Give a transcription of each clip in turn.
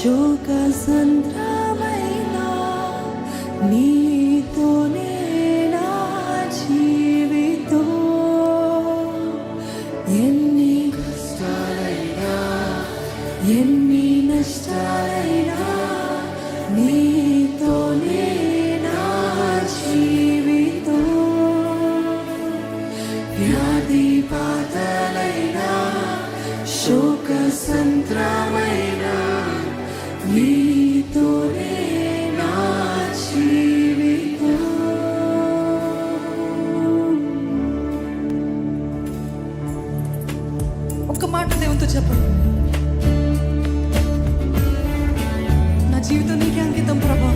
శోక సంద్రమైన నీతోనే నా జీవితం. ఎన్ని కష్టాలైనా ఎన్ని నష్టాలైనా నీతోనే నా జీవితం. వ్యాధి బాధలైనా శోక సంద్రమైన నీతోనే నా జీవితం. ఒక్క మాట దేవునితో చెప్పండి, నా జీవితం నీకే అంకితం ప్రభా.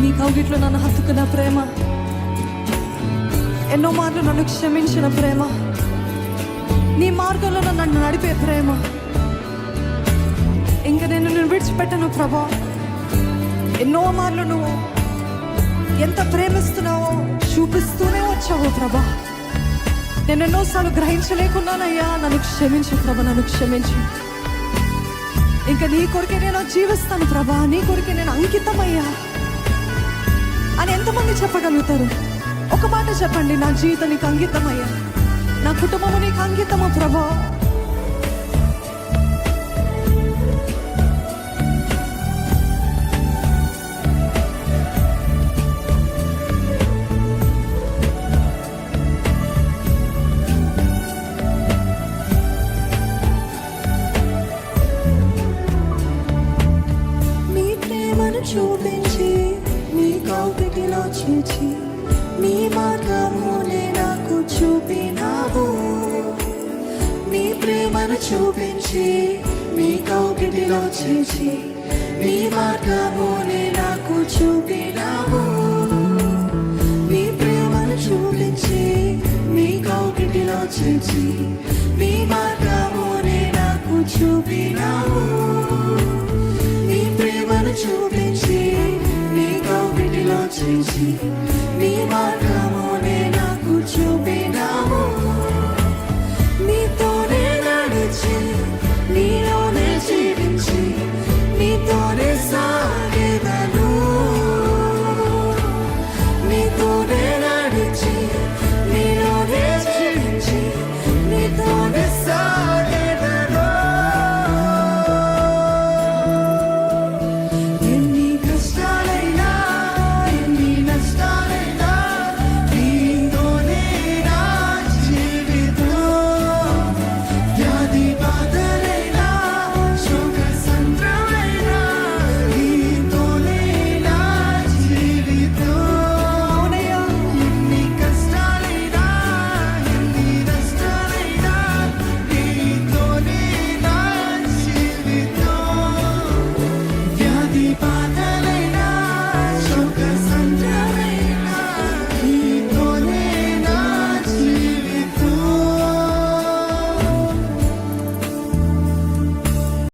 నీ కౌగిట్లో నన్ను హత్తుకున్న ప్రేమ, ఎన్నో మార్లు నన్ను క్షమించిన ప్రేమ, నీ మార్గంలో నన్ను నడిపే ప్రేమ, ఇంక నేను విడిచిపెట్టను ప్రభా. ఎన్నో మార్లు నువ్వు ఎంత ప్రేమిస్తున్నావో చూపిస్తూనే వచ్చావు ప్రభా. నేను ఎన్నోసార్లు గ్రహించలేకున్నానయ్యా, నన్ను క్షమించు ప్రభా, నన్ను క్షమించు. ఇంకా నీ కొరికే నేను జీవిస్తాను ప్రభా, నీ కొరికే నేను అంకితమయ్యా అని ఎంతమంది చెప్పగలుగుతారు? ఒక మాట చెప్పండి, నా జీవితం నీకు అంకితమయ్యా, నా కుటుంబము నీకు అంకితమా ప్రభా. నీ ప్రేమను చూపించి నీ కౌగిటిలో చేర్చి నీ మార్గమునే నాకు చూపినావు. నీ ప్రేమను చూపించి నీ కౌగిటిలో చేర్చి నీ మార్గమునే నాకు చూపినావు. నీ ప్రేమను చూపించి నీ కౌగిటిలో చేర్చి నీ మార్గమునే నాకు చూపినావు. నీ ప్రేమను చూపించి నీ కౌగిటిలో చేర్చి నీ మార్గమునే నాకు చూపినావు.